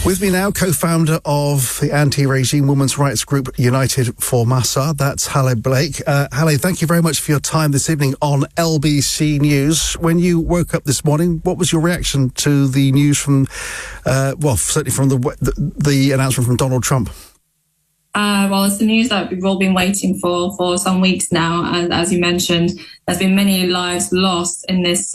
With me now, co-founder of the anti-regime women's rights group United for Massa. That's Haleh Blake. Haleh, thank you very much for your time this evening on LBC News. When you woke up this morning, what was your reaction to the news from, certainly from the announcement from Donald Trump? Well, it's the news that we've all been waiting for some weeks now. And as you mentioned, there's been many lives lost in this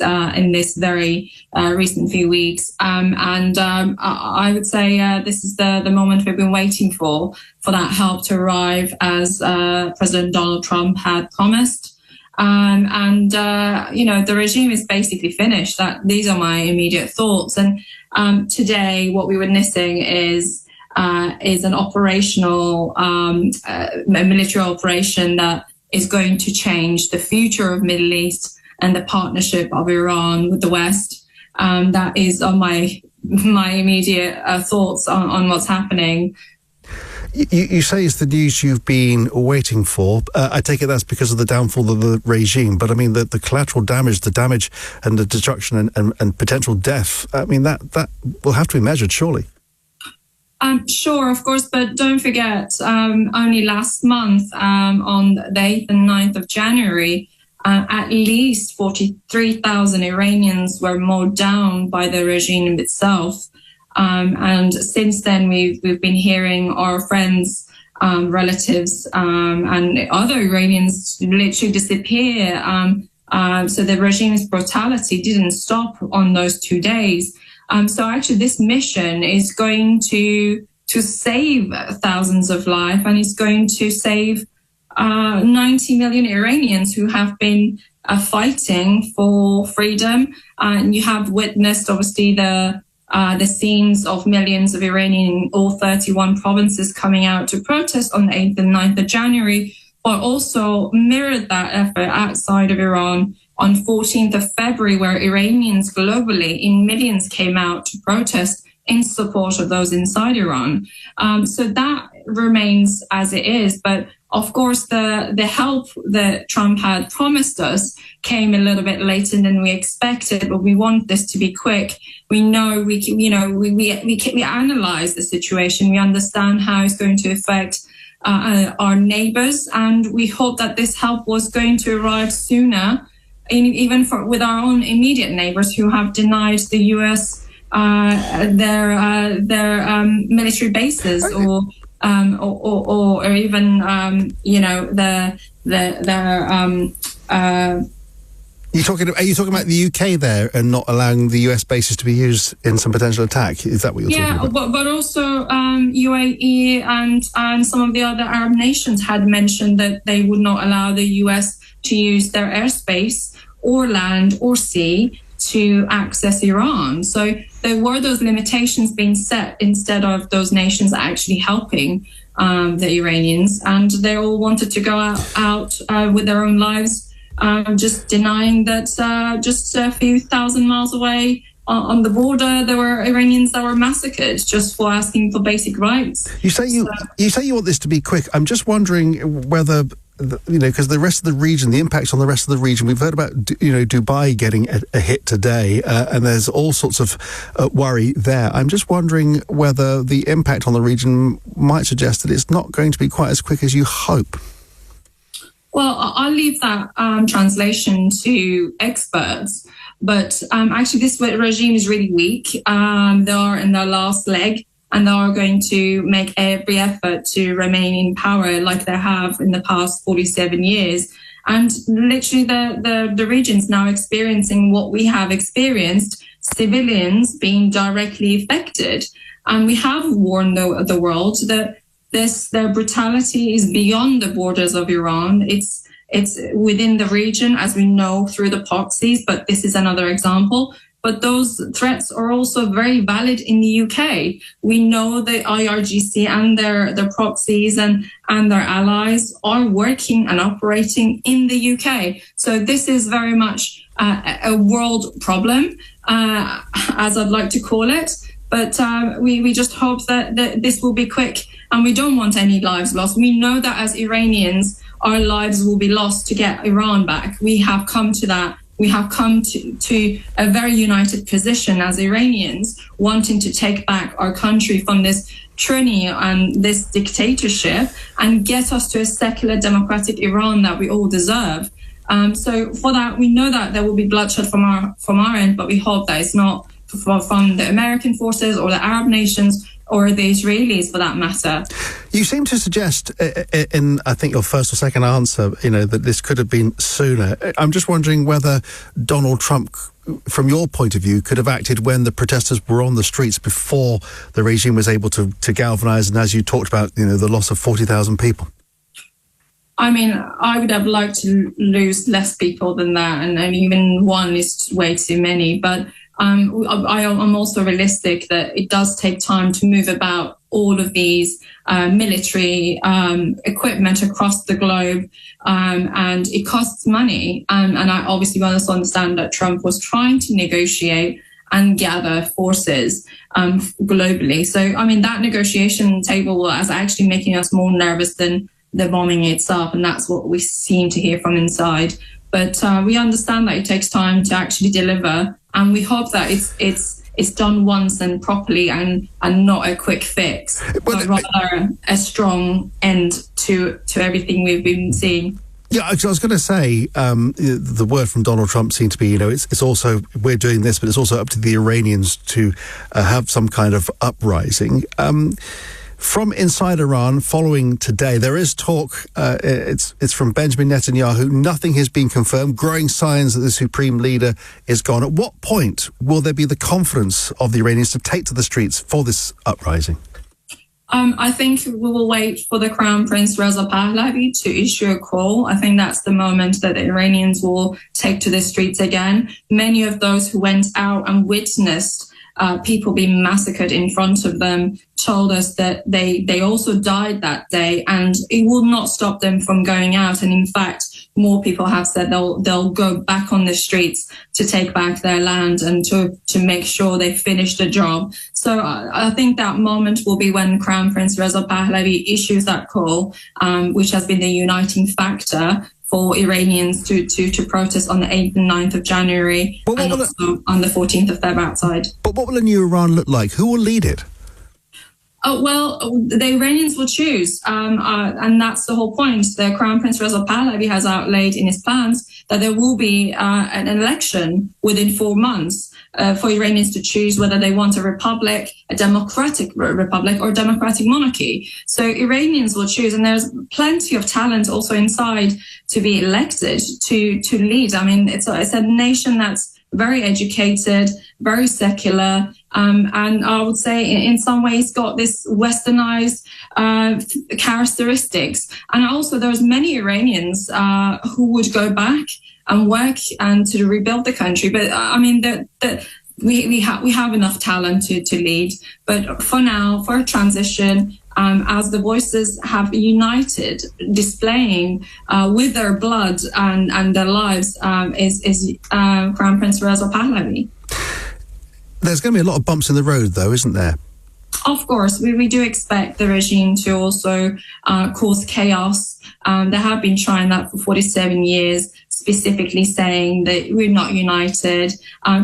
very recent few weeks. I would say this is the moment we've been waiting for that help to arrive, as President Donald Trump had promised. The regime is basically finished. These are my immediate thoughts. And today, what we're witnessing is an operational, military operation that is going to change the future of Middle East and the partnership of Iran with the West. That is on my immediate thoughts on what's happening. You say it's the news you've been waiting for. I take it that's because of the downfall of the regime. But I mean, the collateral damage, the damage and the destruction and potential death, I mean, that will have to be measured, surely. Sure, of course, but don't forget, only last month, on the 8th and 9th of January, at least 43,000 Iranians were mowed down by the regime itself. And since then, we've been hearing our friends, relatives, and other Iranians literally disappear. So the regime's brutality didn't stop on those 2 days. So actually, this mission is going to save thousands of lives, and it's going to save 90 million Iranians who have been fighting for freedom. And you have witnessed, obviously, the scenes of millions of Iranians in all 31 provinces coming out to protest on the 8th and 9th of January, but also mirrored that effort outside of Iran on 14th of February, where Iranians globally in millions came out to protest in support of those inside Iran. So that remains as it is. But of course, the help that Trump had promised us came a little bit later than we expected, but we want this to be quick. We know we analyze the situation. We understand how it's going to affect our neighbors, and we hope that this help was going to arrive sooner, even with our own immediate neighbors who have denied the U.S. their military bases, or even Are you talking about the UK there and not allowing the US bases to be used in some potential attack? Is that what you're talking about? Yeah, but also UAE and some of the other Arab nations had mentioned that they would not allow the US to use their airspace or land or sea to access Iran. So there were those limitations being set instead of those nations actually helping the Iranians. And they all wanted to go out with their own lives, just denying that just a few thousand miles away on the border, there were Iranians that were massacred just for asking for basic rights. You say you want this to be quick. I'm just wondering whether, because the rest of the region, the impacts on the rest of the region, we've heard about, Dubai getting a hit today, and there's all sorts of worry there. I'm just wondering whether the impact on the region might suggest that it's not going to be quite as quick as you hope. Well, I'll leave that translation to experts. But actually, this regime is really weak. They are in their last leg, and they are going to make every effort to remain in power like they have in the past 47 years. And literally, the region's now experiencing what we have experienced, civilians being directly affected. And we have warned the world that their brutality is beyond the borders of Iran. It's within the region, as we know, through the proxies, but this is another example. But those threats are also very valid in the UK. We know the IRGC and their proxies and their allies are working and operating in the UK. So this is very much a world problem, as I'd like to call it. But we just hope that this will be quick, and we don't want any lives lost. We know that as Iranians, our lives will be lost to get Iran back. We have come to that we have come to a very united position as Iranians, wanting to take back our country from this tyranny and this dictatorship and get us to a secular democratic Iran that we all deserve. So for that, we know that there will be bloodshed from our end, but we hope that it's not from the American forces or the Arab nations or the Israelis, for that matter. You seem to suggest in, I think, your first or second answer, that this could have been sooner. I'm just wondering whether Donald Trump, from your point of view, could have acted when the protesters were on the streets before the regime was able to galvanise, and as you talked about, the loss of 40,000 people. I mean, I would have liked to lose less people than that, and even one is way too many, but I'm also realistic that it does take time to move about all of these military equipment across the globe, and it costs money. And I obviously also understand that Trump was trying to negotiate and gather forces globally. So, I mean, that negotiation table was actually making us more nervous than the bombing itself, and that's what we seem to hear from inside. But we understand that it takes time to actually deliver, and we hope that it's done once and properly, and not a quick fix, but rather a strong end to everything we've been seeing. Yeah, I was going to say, the word from Donald Trump seemed to be, it's also, we're doing this, but it's also up to the Iranians to have some kind of uprising. From inside Iran, following today, there is talk, it's from Benjamin Netanyahu, nothing has been confirmed, growing signs that the supreme leader is gone. At what point will there be the confidence of the Iranians to take to the streets for this uprising? I think we will wait for the Crown Prince Reza Pahlavi to issue a call. I think that's the moment that the Iranians will take to the streets again. Many of those who went out and witnessed people being massacred in front of them told us that they also died that day, and it will not stop them from going out. And in fact, more people have said they'll go back on the streets to take back their land and to make sure they finish the job. So I think that moment will be when Crown Prince Reza Pahlavi issues that call, which has been the uniting factor for Iranians to protest on the 8th and 9th of January, and also on the 14th of Feb outside. But what will a new Iran look like? Who will lead it? Well, the Iranians will choose, and that's the whole point. The Crown Prince Reza Pahlavi has outlaid in his plans that there will be an election within 4 months for Iranians to choose whether they want a republic, a democratic republic, or a democratic monarchy. So Iranians will choose, and there's plenty of talent also inside to be elected to lead. I mean, it's a nation that's very educated, very secular, and I would say in some ways got this westernized characteristics. And also there's many Iranians who would go back and work and to rebuild the country. But I mean, we have enough talent to lead. But for now, for a transition, as the voices have united, displaying with their blood and their lives, is Crown Prince Reza Pahlavi. There's going to be a lot of bumps in the road, though, isn't there? Of course, we do expect the regime to also cause chaos. They have been trying that for 47 years, specifically saying that we're not united,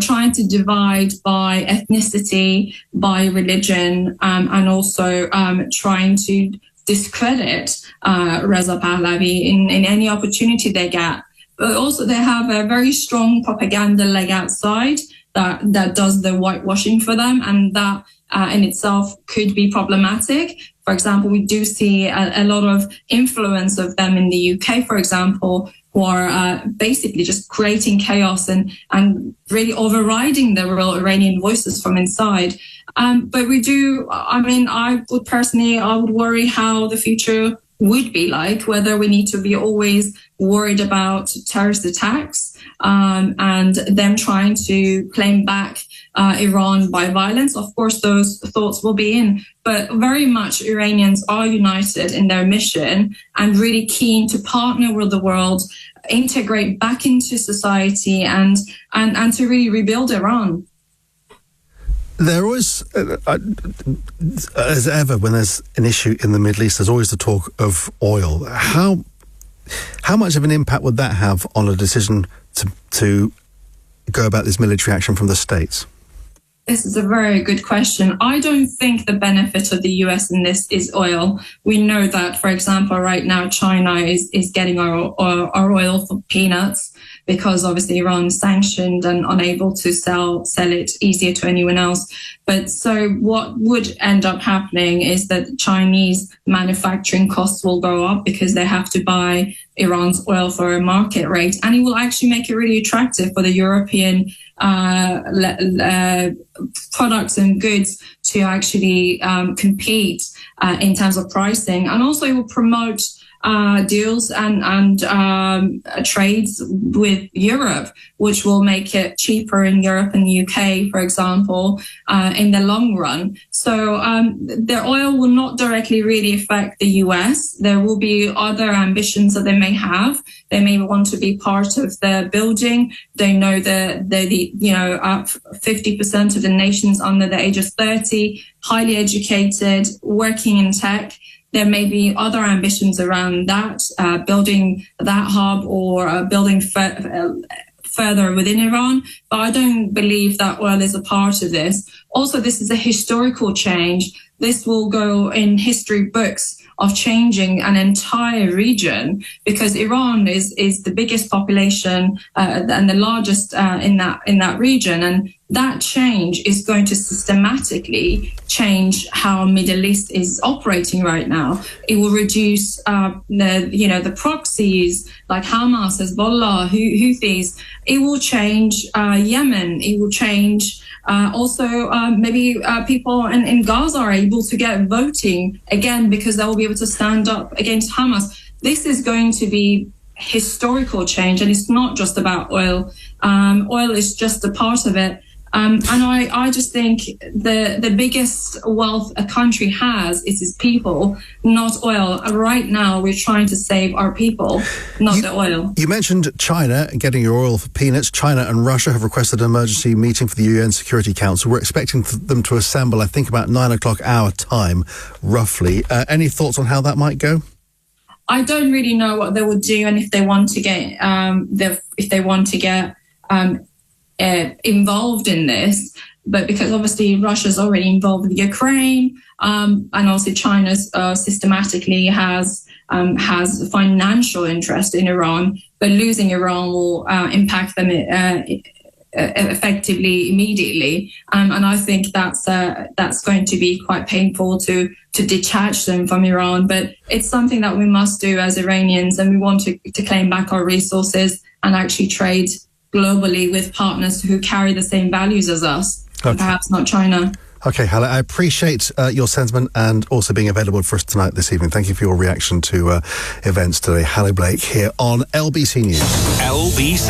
trying to divide by ethnicity, by religion, and also trying to discredit Reza Pahlavi in any opportunity they get. But also they have a very strong propaganda leg outside that does the whitewashing for them, and that in itself could be problematic. For example, we do see a lot of influence of them in the UK, for example, who are basically just creating chaos and really overriding the real Iranian voices from inside. But we do, I mean, I would worry how the future would be like, whether we need to be always worried about terrorist attacks and them trying to claim back Iran by violence. Of course, those thoughts will be in, but very much Iranians are united in their mission and really keen to partner with the world, integrate back into society and to really rebuild Iran. There always, as ever, when there's an issue in the Middle East, there's always the talk of oil. How much of an impact would that have on a decision to go about this military action from the States? This is a very good question. I don't think the benefit of the US in this is oil. We know that, for example, right now China is getting our oil for peanuts because obviously Iran is sanctioned and unable to sell it easier to anyone else. But so what would end up happening is that Chinese manufacturing costs will go up because they have to buy Iran's oil for a market rate, and it will actually make it really attractive for the European products and goods to actually compete in terms of pricing, and also it will promote deals and trades with Europe, which will make it cheaper in Europe and the UK, for example, in the long run. So the oil will not directly really affect the US. There will be other ambitions that they may have. They may want to be part of the building. They know that 50% of the nations under the age of 30, highly educated, working in tech. There may be other ambitions around that, building that hub or building further within Iran. But I don't believe that oil is a part of this. Also, this is a historical change. This will go in history books of changing an entire region, because Iran is the biggest population and the largest in that region, and that change is going to systematically change how Middle East is operating right now. It will reduce the proxies like Hamas, Hezbollah, Houthis. It will change Yemen. It will change maybe people in Gaza are able to get voting again because they will be able to stand up against Hamas. This is going to be historical change, and it's not just about oil. Oil is just a part of it. And I just think the biggest wealth a country has is its people, not oil. Right now, we're trying to save our people, not the oil. You mentioned China getting your oil for peanuts. China and Russia have requested an emergency meeting for the UN Security Council. We're expecting them to assemble, I think, about 9 o'clock our time, roughly. Any thoughts on how that might go? I don't really know what they would do, and if they want to get involved in this, but because obviously Russia's already involved with Ukraine, and also China systematically has financial interest in Iran, but losing Iran will impact them effectively immediately, and I think that's going to be quite painful to detach them from Iran. But it's something that we must do as Iranians, and we want to claim back our resources and actually trade globally with partners who carry the same values as us, okay. Perhaps not China. Okay, Haleh, I appreciate your sentiment and also being available for us tonight this evening. Thank you for your reaction to events today. Haleh Blake here on LBC News. LBC.